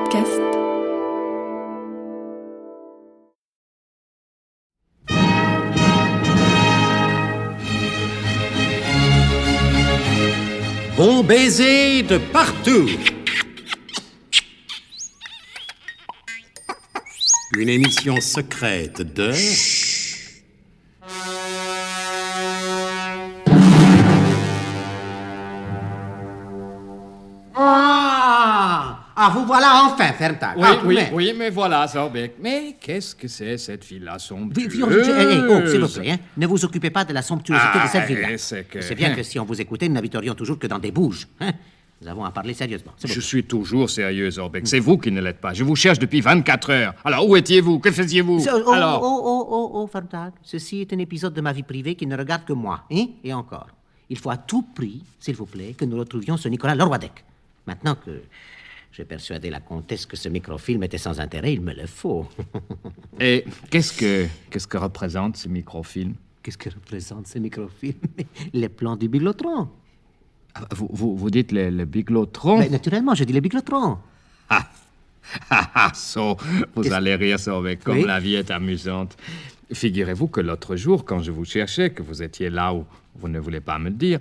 podcast. Bon baiser de partout. Une émission secrète de... Vous voilà enfin, Ferntag. Oui, mais voilà, Zorbeck. Mais qu'est-ce que c'est, cette villa somptueuse? S'il vous plaît, ne vous occupez pas de la somptuosité de cette villa. C'est bien que si on vous écoutait, nous n'habiterions toujours que dans des bouges. Nous avons à parler sérieusement. Je suis toujours sérieux, Zorbeck. C'est vous qui ne l'êtes pas. Je vous cherche depuis 24 heures. Alors, où étiez-vous? Que faisiez-vous? Ferntag. Ceci est un épisode de ma vie privée qui ne regarde que moi. Et encore. Il faut à tout prix, s'il vous plaît, que nous retrouvions ce Nicolas Leroidec. Maintenant que j'ai persuadé la comtesse que ce microfilm était sans intérêt, il me le faut. Et qu'est-ce que représente ce microfilm? Qu'est-ce que représente ce microfilm? Les plans du biglotron. Vous dites le biglotron? Mais naturellement, je dis le biglotron. Vous allez rire, Zorbeck, comme la vie est amusante. Figurez-vous que l'autre jour, quand je vous cherchais, que vous étiez là où vous ne voulez pas me le dire,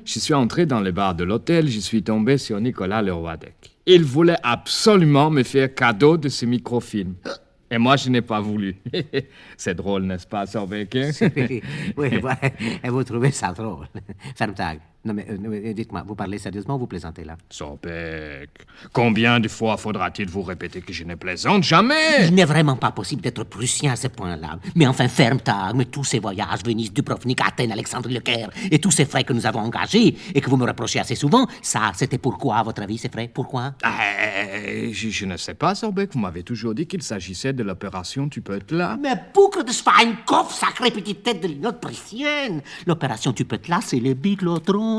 je suis entré dans le bar de l'hôtel, je suis tombé sur Nicolas Leroidec. Il voulait absolument me faire cadeau de ce microfilm. Et moi, je n'ai pas voulu. C'est drôle, n'est-ce pas, Zorbeck? Oui, et vous trouvez ça drôle. Ferntag. Non, mais dites-moi, vous parlez sérieusement ou vous plaisantez là? Zorbeck, combien de fois faudra-t-il vous répéter que je ne plaisante jamais? Il n'est vraiment pas possible d'être prussien à ce point-là. Mais enfin, Ferntag, mais tous ces voyages, Venise, Dubrovnik, Athènes, Alexandrie, Le Caire, et tous ces frais que nous avons engagés et que vous me reprochez assez souvent, ça, c'était pourquoi, à votre avis, ces frais? Pourquoi? Je ne sais pas, Zorbeck. Vous m'avez toujours dit qu'il s'agissait de l'opération Tu peux être là. Mais boucle de Schweinkopf, sacrée petite tête de linotte prussienne. L'opération Tu peux être là, c'est le biglotron.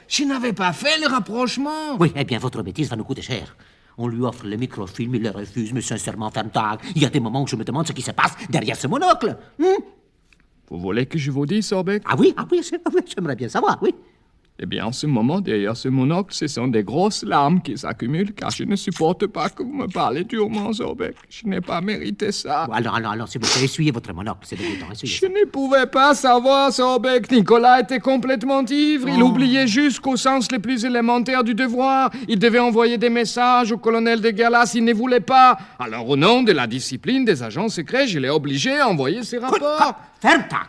Je n'avais pas fait le rapprochement. Oui, eh bien, votre bêtise va nous coûter cher. On lui offre le microfilm, il le refuse, mais sincèrement, Ferntag, il y a des moments où je me demande ce qui se passe derrière ce monocle. Vous voulez que je vous dise, Zorbeck? Ah oui, j'aimerais bien savoir, oui. Eh bien, en ce moment, derrière ce monocle, ce sont des grosses larmes qui s'accumulent, car je ne supporte pas que vous me parlez durement, Zorbeck. Je n'ai pas mérité ça. Alors, s'il vous plaît, essuyez votre monocle, c'est dégoûtant, essuyez. Je ne pouvais pas savoir, Zorbeck. Nicolas était complètement ivre. Il oubliait jusqu'au sens le plus élémentaire du devoir. Il devait envoyer des messages au colonel de Galas. Il ne voulait pas. Alors, au nom de la discipline des agents secrets, je l'ai obligé à envoyer ses rapports. Ferntag!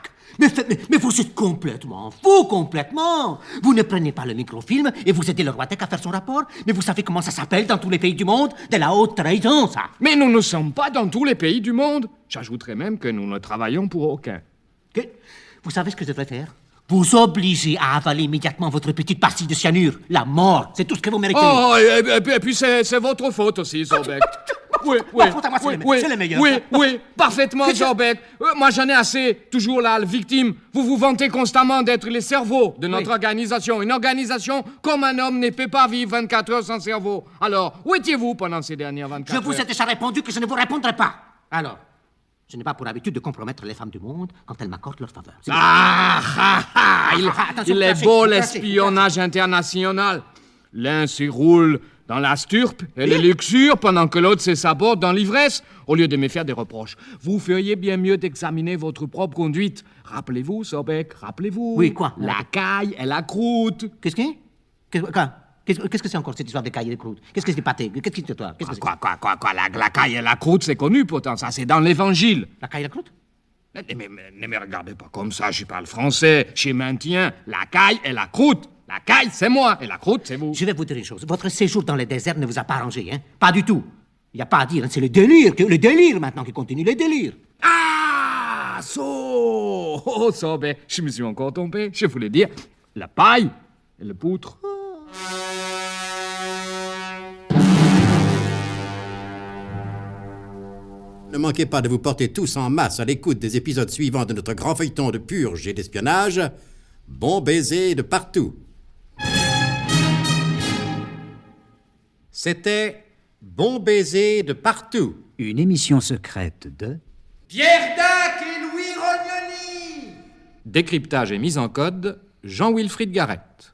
Mais vous êtes complètement fou, complètement. Vous ne prenez pas le microfilm et vous aidez le Leroidec à faire son rapport. Mais vous savez comment ça s'appelle dans tous les pays du monde? De la haute trahison, ça. Mais nous ne sommes pas dans tous les pays du monde. J'ajouterais même que nous ne travaillons pour aucun. Vous savez ce que je devrais faire? Vous obliger à avaler immédiatement votre petite pastille de cyanure. La mort, c'est tout ce que vous méritez. Et puis c'est votre faute aussi, Zorbeck. Oui, c'est le meilleur. Oui, parfaitement, Zorbeck. Moi, j'en ai assez. Toujours là, la victime. Vous vous vantez constamment d'être les cerveaux de notre organisation. Une organisation comme un homme ne peut pas vivre 24 heures sans cerveau. Alors, où étiez-vous pendant ces dernières 24 heures? Je vous ai déjà répondu que je ne vous répondrai pas. Alors, je n'ai pas pour habitude de compromettre les femmes du monde quand elles m'accordent leur faveur. Il est beau l'espionnage international. L'un s'y roule dans la sturpe et la luxure, pendant que l'autre se saborde dans l'ivresse, au lieu de me faire des reproches. Vous feriez bien mieux d'examiner votre propre conduite. Rappelez-vous, Zorbeck, rappelez-vous. Oui, quoi? La caille et la croûte. Qu'est-ce que c'est encore cette histoire de caille et de croûte? Qu'est-ce que c'est pâté? Qu'est-ce que c'est toi? Quoi? La caille et la croûte, c'est connu pourtant, ça, c'est dans l'Évangile. La caille et la croûte? Mais ne me regardez pas comme ça, je parle français. Je maintiens la caille et la croûte. La caille, c'est moi, et la croûte, c'est vous. Je vais vous dire une chose. Votre séjour dans le désert ne vous a pas arrangé, hein? Pas du tout. Il n'y a pas à dire, hein? C'est le délire maintenant qui continue, le délire. Zorbeck, je me suis encore trompé. Je voulais dire la paille et le poutre. Ne manquez pas de vous porter tous en masse à l'écoute des épisodes suivants de notre grand feuilleton de purge et d'espionnage. Bon baiser de partout. C'était Bon baiser de partout. Une émission secrète de... Pierre Dac et Louis Rognoni. Décryptage et mise en code, Jean-Wilfried Garrett.